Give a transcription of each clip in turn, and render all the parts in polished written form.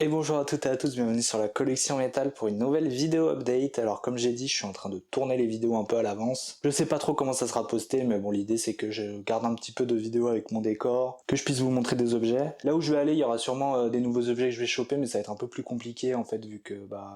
Et bonjour à toutes et à tous, bienvenue sur la collection métal pour une nouvelle vidéo update. Alors comme j'ai dit, je suis en train de tourner les vidéos un peu à l'avance. Je sais pas trop comment ça sera posté, mais bon, l'idée c'est que je garde un petit peu de vidéos avec mon décor, que je puisse vous montrer des objets. Là où je vais aller, il y aura sûrement des nouveaux objets que je vais choper, mais ça va être un peu plus compliqué en fait, vu que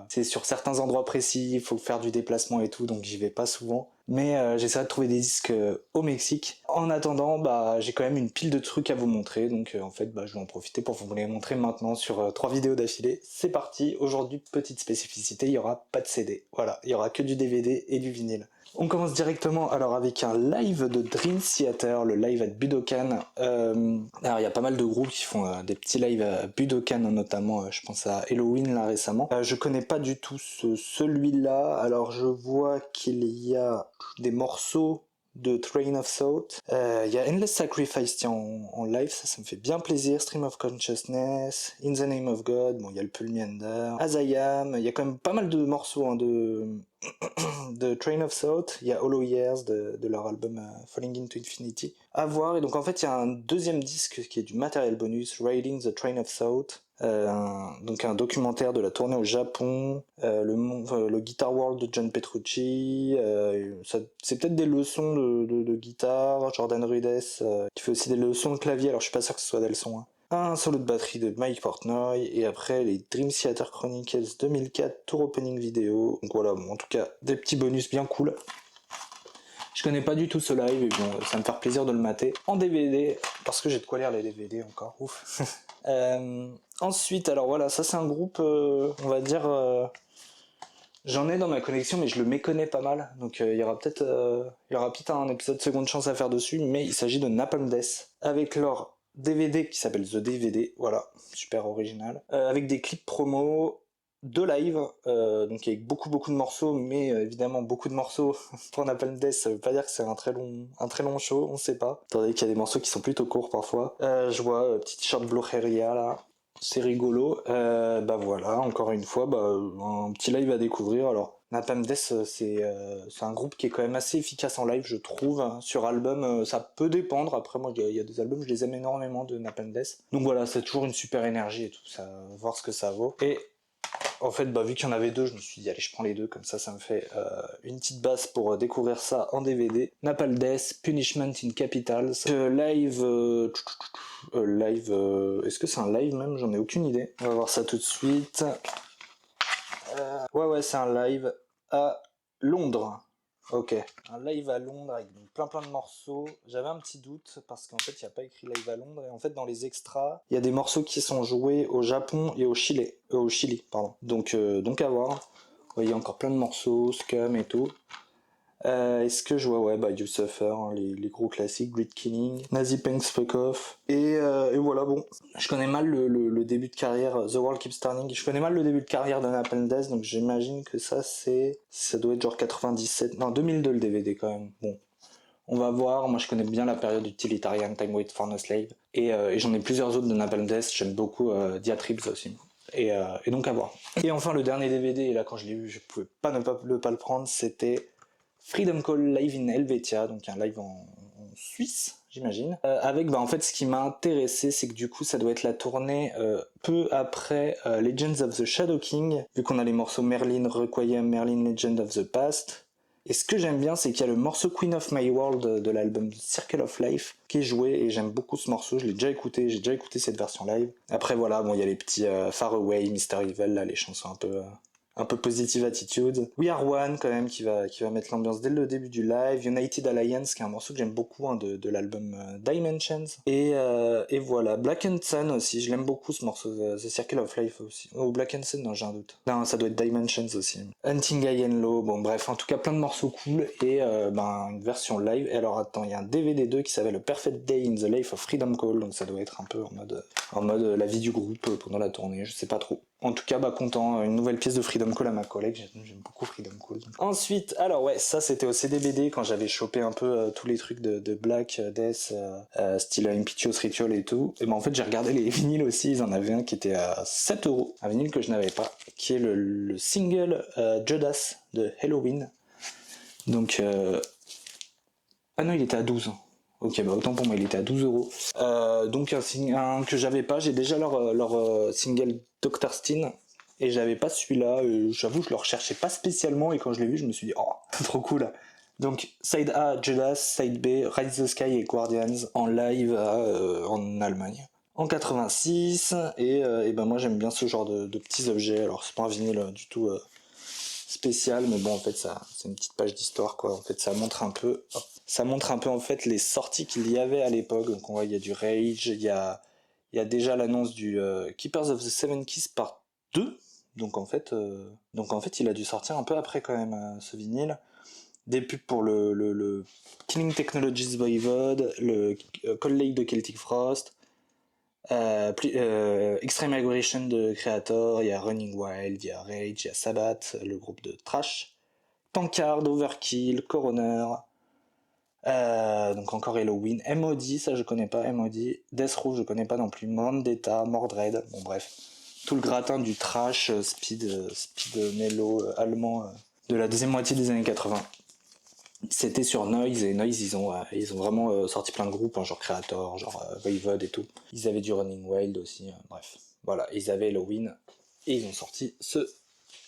c'est sur certains endroits précis, il faut faire du déplacement et tout, donc j'y vais pas souvent. Mais j'essaierai de trouver des disques au Mexique. En attendant, j'ai quand même une pile de trucs à vous montrer, donc en fait je vais en profiter pour vous les montrer maintenant sur 3 vidéos d'affilée. C'est parti, aujourd'hui petite spécificité, il y aura pas de CD, voilà, il y aura que du DVD et du vinyle. On commence directement alors avec un live de Dream Theater, le live à Budokan. Alors il y a pas mal de groupes qui font des petits lives à Budokan, notamment je pense à Halloween là récemment. Je connais pas du tout celui-là, alors je vois qu'il y a des morceaux de Train of Thought. Il y a Endless Sacrifice tiens, en live, ça me fait bien plaisir. Stream of Consciousness, In the Name of God, bon il y a le Pulmiander, As I Am, il y a quand même pas mal de morceaux de Train of Thought, il y a Hollow Years de leur album Falling into Infinity. À voir, et donc en fait il y a un deuxième disque qui est du matériel bonus, Riding the Train of Thought. Donc un documentaire de la tournée au Japon, le Guitar World de John Petrucci, c'est peut-être des leçons de guitare, Jordan Rudess qui fait aussi des leçons de clavier, alors je suis pas sûr que ce soit des leçons. Hein. Un solo de batterie de Mike Portnoy, et après les Dream Theater Chronicles 2004 Tour Opening Vidéo. Donc voilà, bon, en tout cas des petits bonus bien cool. Je connais pas du tout ce live, et bon, ça va me faire plaisir de le mater en DVD, parce que j'ai de quoi lire les DVD encore, ouf. Ensuite, alors voilà, ça c'est un groupe, on va dire, j'en ai dans ma collection, mais je le méconnais pas mal, donc il y aura peut-être un épisode seconde chance à faire dessus, mais il s'agit de Napalm Death, avec leur DVD qui s'appelle The DVD, voilà, super original, avec des clips promo, de live, donc avec beaucoup de morceaux, mais évidemment beaucoup de morceaux pour Napalm Death, ça veut pas dire que c'est un très long show, on sait pas. Attendez qu'il y a des morceaux qui sont plutôt courts parfois. Je vois petit t-shirt Blocheria là, c'est rigolo. Voilà, encore une fois, un petit live à découvrir. Alors, Napalm Death, c'est un groupe qui est quand même assez efficace en live, je trouve. Hein. Sur album, ça peut dépendre. Après, moi, il y a des albums, je les aime énormément de Napalm Death. Donc voilà, c'est toujours une super énergie et tout, ça, voir ce que ça vaut. Et en fait, vu qu'il y en avait deux, je me suis dit, allez, je prends les deux, comme ça me fait une petite base pour découvrir ça en DVD. Napalm Death, Punishment in Capitals, est-ce que c'est un live même? J'en ai aucune idée. On va voir ça tout de suite. Ouais, c'est un live à Londres. Ok, un live à Londres avec plein de morceaux. J'avais un petit doute parce qu'en fait il n'y a pas écrit live à Londres, et en fait dans les extras il y a des morceaux qui sont joués au Japon et au Chili, pardon. Donc à voir. Vous voyez encore plein de morceaux, Scum et tout. Est-ce que je vois, You Suffer, hein, les gros classiques, Great Killing, Nazi Punks Fuck Off, et voilà, bon. Je connais mal le début de carrière, The World Keeps Turning, je connais mal le début de carrière de Napalm Death, donc j'imagine que ça doit être genre 97, non 2002 le DVD quand même, bon. On va voir, moi je connais bien la période Utilitarian, Time Wait for No Slave, et j'en ai plusieurs autres de Napalm Death, j'aime beaucoup Diatribes aussi. Et donc à voir. Et enfin le dernier DVD, et là quand je l'ai vu, je pouvais pas ne pas le prendre, c'était Freedom Call Live in Helvetia, donc un live en Suisse, j'imagine. Avec, en fait, ce qui m'a intéressé, c'est que du coup, ça doit être la tournée peu après Legends of the Shadow King, vu qu'on a les morceaux Merlin Requiem, Merlin Legend of the Past. Et ce que j'aime bien, c'est qu'il y a le morceau Queen of My World de l'album Circle of Life qui est joué, et j'aime beaucoup ce morceau, j'ai déjà écouté cette version live. Après voilà, bon, il y a les petits Far Away, Mr. Evil, là, les chansons un peu positive attitude. We Are One quand même qui va mettre l'ambiance dès le début du live. United Alliance qui est un morceau que j'aime beaucoup de l'album Dimensions. Et voilà, Black and Sun aussi, je l'aime beaucoup ce morceau, The Circle of Life aussi. Oh, Black and Sun, non j'ai un doute. Non, ça doit être Dimensions aussi. Hunting High and Low, bon bref, en tout cas plein de morceaux cool, et une version live. Et alors attends, il y a un DVD 2 qui s'appelle A Perfect Day in the Life of Freedom Call, donc ça doit être un peu en mode la vie du groupe pendant la tournée, je sais pas trop. En tout cas, content, une nouvelle pièce de Freedom Call à ma collègue, j'aime beaucoup Freedom Call. Ensuite, alors ouais, ça c'était au CDBD quand j'avais chopé un peu tous les trucs de Black, Death, style Impetuous Ritual et tout. Et en fait j'ai regardé les vinyles aussi, ils en avaient un qui était à 7€, un vinyle que je n'avais pas, qui est le single Judas de Halloween. Donc, ah non, il était à 12. Ok, bah autant pour moi, il était à 12 €. Donc un que j'avais pas, j'ai déjà leur single Dr. Steen, et j'avais pas celui-là, j'avoue je le recherchais pas spécialement, et quand je l'ai vu je me suis dit oh, trop cool. Donc side A, Judas, side B, Rise the Sky et Guardians en live en Allemagne. En 86, et ben moi j'aime bien ce genre de petits objets, alors c'est pas un vinyle du tout spécial, mais bon en fait ça c'est une petite page d'histoire quoi, en fait ça montre un peu, en fait les sorties qu'il y avait à l'époque. Donc on voit il y a du Rage, il y a déjà l'annonce du Keepers of the Seven Keys Part 2, donc en fait il a dû sortir un peu après quand même ce vinyle. Des pubs pour le Killing Technologies Voivod, le Cold Lake de Celtic Frost, Extreme Aggression de Creator, il y a Running Wild, il y a Rage, il y a Sabbath, le groupe de Thrash, Tankard, Overkill, Coroner, donc encore Halloween, MOD, ça je connais pas, MOD, Death Row je connais pas non plus, Vendetta, Mordred, bon bref, tout le gratin du trash speed mellow allemand de la deuxième moitié des années 80. C'était sur Noise, et Noise ils ont vraiment sorti plein de groupes, hein, genre Creator, genre Voivod et tout. Ils avaient du Running Wild aussi, bref. Voilà, ils avaient Halloween et ils ont sorti ce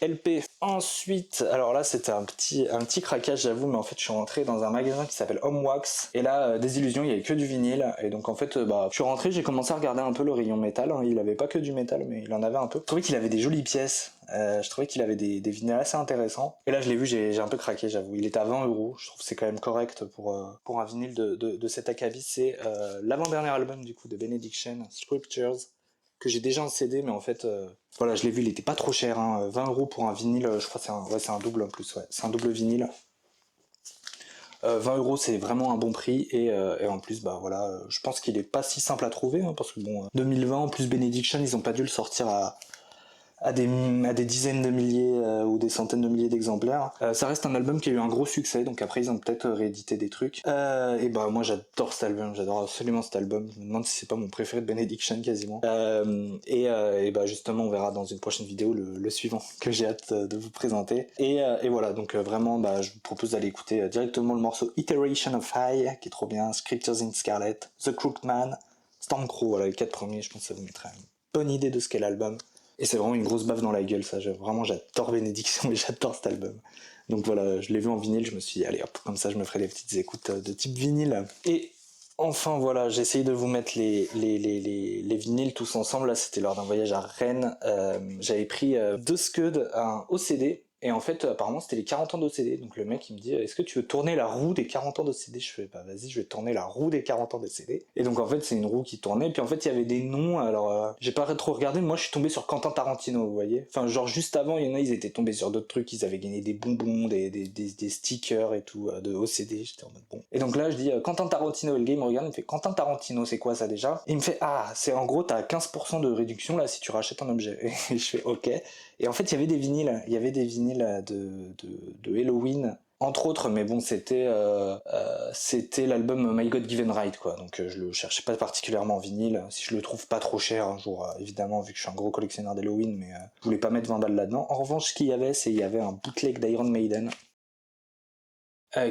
LP. Ensuite, alors là c'était un petit craquage j'avoue, mais en fait je suis rentré dans un magasin qui s'appelle Homewax, et là désillusion, il y avait que du vinyle, et donc en fait je suis rentré, j'ai commencé à regarder un peu le rayon métal, hein. Il avait pas que du métal mais il en avait un peu. Je trouvais qu'il avait des jolies pièces, je trouvais qu'il avait des vinyles assez intéressants, et là je l'ai vu, j'ai un peu craqué j'avoue. Il était à 20 €, je trouve que c'est quand même correct pour un vinyle de cet acabit. C'est l'avant-dernier album du coup de Benediction, Scriptures, que j'ai déjà en CD, mais en fait voilà, je l'ai vu, il était pas trop cher, hein. 20 € pour un vinyle, je crois que c'est un double en plus, ouais, c'est un double vinyle. 20 € c'est vraiment un bon prix, et en plus bah voilà, je pense qu'il est pas si simple à trouver, hein, parce que bon 2020 en plus Benediction ils ont pas dû le sortir à des dizaines de milliers ou des centaines de milliers d'exemplaires. Ça reste un album qui a eu un gros succès, donc après ils ont peut-être réédité des trucs. Et bah moi j'adore cet album, j'adore absolument cet album. Je me demande si c'est pas mon préféré de Benediction quasiment. Et bah justement on verra dans une prochaine vidéo le suivant que j'ai hâte de vous présenter. Et voilà, donc vraiment bah, je vous propose d'aller écouter directement le morceau Iteration of High, qui est trop bien, Scriptures in Scarlet, The Crooked Man, Stormcrow, voilà les 4 premiers, je pense que ça vous mettra une bonne idée de ce qu'est l'album. Et c'est vraiment une grosse baffe dans la gueule, ça. Vraiment, j'adore Bénédiction et j'adore cet album. Donc voilà, je l'ai vu en vinyle, je me suis dit, allez hop, comme ça je me ferai des petites écoutes de type vinyle. Et enfin voilà, j'ai essayé de vous mettre les vinyles tous ensemble. Là, c'était lors d'un voyage à Rennes. J'avais pris 2 Scud, un OCD. Et en fait, apparemment, c'était les 40 ans d'OCD. Donc le mec, il me dit, est-ce que tu veux tourner la roue des 40 ans d'OCD? Je fais, bah vas-y, je vais tourner la roue des 40 ans d'OCD. Et donc en fait, c'est une roue qui tournait. Et puis en fait, il y avait des noms. Alors, j'ai pas trop regardé. Moi, je suis tombé sur Quentin Tarantino, vous voyez. Enfin, genre juste avant, il y en a, ils étaient tombés sur d'autres trucs. Ils avaient gagné des bonbons, des stickers et tout de OCD. J'étais en mode bon. Et donc là, je dis, Quentin Tarantino. Et le gars, il me regarde, il me fait, Quentin Tarantino, c'est quoi ça déjà? Et il me fait, ah, c'est en gros, t'as 15% de réduction là si tu rachètes un objet. Et je fais, ok. Et en fait, il y avait des vinyles de Halloween, entre autres, mais bon, c'était l'album My God Given Right, quoi. Donc je le cherchais pas particulièrement en vinyle. Si je le trouve pas trop cher un jour, évidemment, vu que je suis un gros collectionneur d'Halloween, mais je voulais pas mettre 20 balles là-dedans. En revanche, ce qu'il y avait, il y avait un bootleg d'Iron Maiden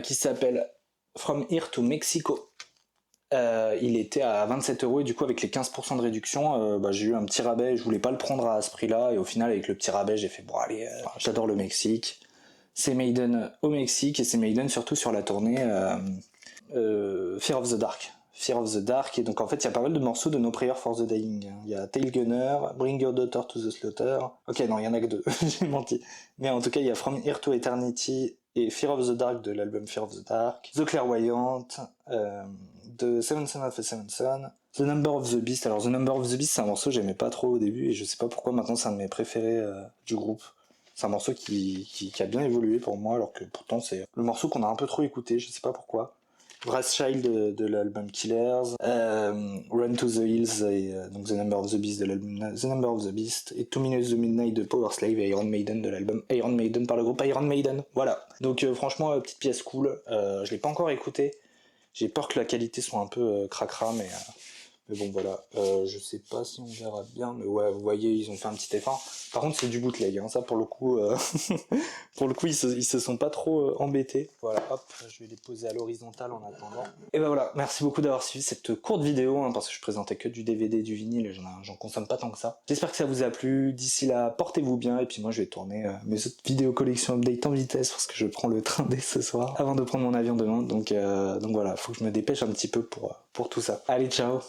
qui s'appelle From Here to Mexico. Il était à 27 € et du coup avec les 15% de réduction, j'ai eu un petit rabais. Je voulais pas le prendre à ce prix-là, et au final avec le petit rabais j'ai fait bon allez, j'adore le Mexique. C'est Maiden au Mexique, et c'est Maiden surtout sur la tournée Fear of the Dark. Fear of the Dark, et donc en fait il y a pas mal de morceaux de No Prayer for the Dying. Il y a Tail Gunner, Bring Your Daughter to the Slaughter. Ok, non, il y en a que 2, j'ai menti. Mais en tout cas il y a From Here to Eternity et Fear of the Dark de l'album Fear of the Dark, The Clairvoyante, de Seven Son of a Seven Son, The Number of the Beast. Alors The Number of the Beast, c'est un morceau que j'aimais pas trop au début, et je sais pas pourquoi maintenant c'est un de mes préférés du groupe. C'est un morceau qui a bien évolué pour moi, alors que pourtant c'est le morceau qu'on a un peu trop écouté, je sais pas pourquoi. Wrathchild de l'album Killers, Run to the Hills, et donc The Number of the Beast de l'album The Number of the Beast, et 2 Minutes to Midnight de Powerslave, et Iron Maiden de l'album Iron Maiden par le groupe Iron Maiden. Voilà. Donc franchement, petite pièce cool. Je l'ai pas encore écouté. J'ai peur que la qualité soit un peu cracra, Mais bon voilà, je sais pas si on verra bien, mais ouais, vous voyez, ils ont fait un petit effort. Par contre, c'est du bootleg, hein, ça pour le coup, pour le coup, ils se sont pas trop embêtés. Voilà, hop, je vais les poser à l'horizontale en attendant. Et ben voilà, merci beaucoup d'avoir suivi cette courte vidéo, hein, parce que je présentais que du DVD, du vinyle, et j'en consomme pas tant que ça. J'espère que ça vous a plu. D'ici là, portez-vous bien, et puis moi, je vais tourner mes autres vidéos collection update en vitesse, parce que je prends le train dès ce soir, avant de prendre mon avion demain. Donc voilà, faut que je me dépêche un petit peu pour tout ça. Allez, ciao!